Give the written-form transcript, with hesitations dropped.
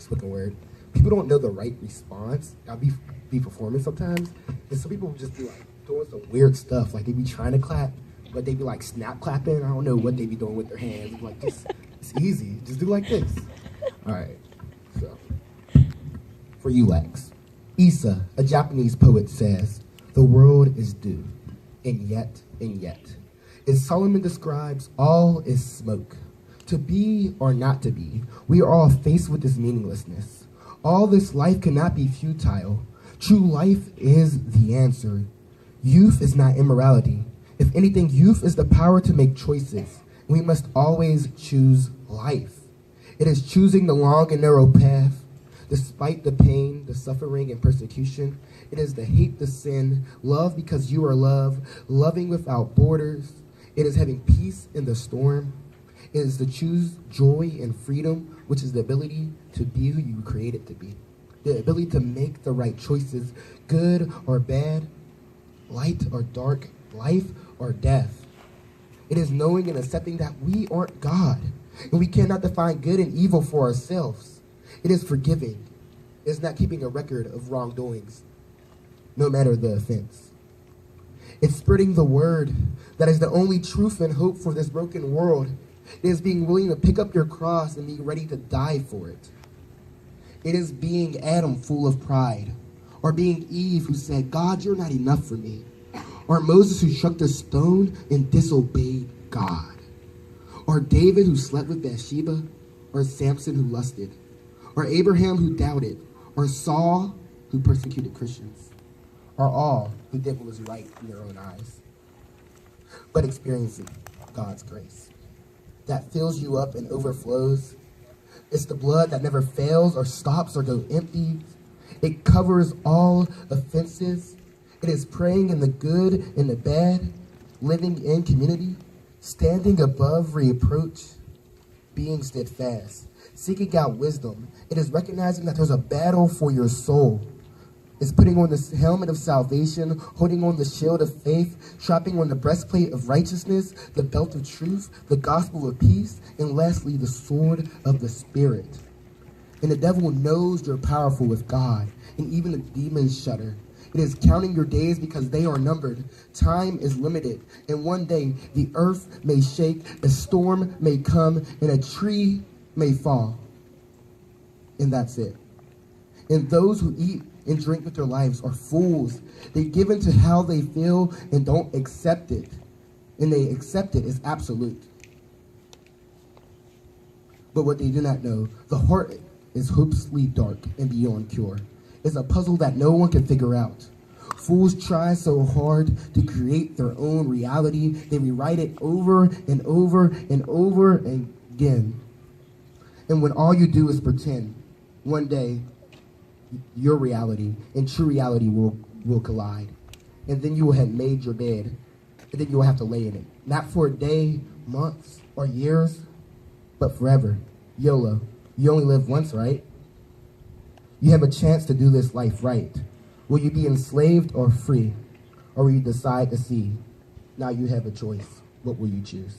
spoken word, people don't know the right response. I'll be performing sometimes, and some people just be like doing some weird stuff. Like they be trying to clap, but they be like snap clapping. I don't know what they be doing with their hands. Like just, it's easy. Just do like this. All right. So for you, Lex, Issa, a Japanese poet, says, "The world is due, and yet, as Solomon describes, all is smoke. To be or not to be, we are all faced with this meaninglessness. All this life cannot be futile. True life is the answer. Youth is not immorality. If anything, youth is the power to make choices. We must always choose life. It is choosing the long and narrow path, despite the pain, the suffering, and persecution. It is the hate, the sin, love because you are love, loving without borders. It is having peace in the storm. It is to choose joy and freedom, which is the ability to be who you were created to be. The ability to make the right choices, good or bad, light or dark, life or death. It is knowing and accepting that we aren't God, and we cannot define good and evil for ourselves. It is forgiving. It is not keeping a record of wrongdoings, no matter the offense. It's spreading the word that is the only truth and hope for this broken world. It is being willing to pick up your cross and be ready to die for it. It is being Adam full of pride, or being Eve who said, "God, you're not enough for me," or Moses who struck the stone and disobeyed God, or David who slept with Bathsheba, or Samson who lusted, or Abraham who doubted, or Saul who persecuted Christians, or all who did what was right in their own eyes, but experiencing God's grace that fills you up and overflows. It's the blood that never fails or stops or goes empty. It covers all offenses. It is praying in the good and the bad, living in community, standing above reproach, being steadfast, seeking out wisdom. It is recognizing that there's a battle for your soul. It's putting on the helmet of salvation, holding on the shield of faith, strapping on the breastplate of righteousness, the belt of truth, the gospel of peace, and lastly, the sword of the Spirit. And the devil knows you're powerful with God, and even the demons shudder. It is counting your days because they are numbered. Time is limited, and one day the earth may shake, a storm may come, and a tree may fall. And that's it. And those who eat and drink with their lives are fools. They give in to how they feel and don't accept it. And they accept it as absolute. But what they do not know, the heart is hopelessly dark and beyond cure. It's a puzzle that no one can figure out. Fools try so hard to create their own reality. They rewrite it over and over and over again. And when all you do is pretend, one day your reality and true reality will collide. And then you will have made your bed, and then you will have to lay in it. Not for a day, months, or years, but forever. YOLO. You only live once, right? You have a chance to do this life right. Will you be enslaved or free? Or will you decide to see? Now you have a choice. What will you choose?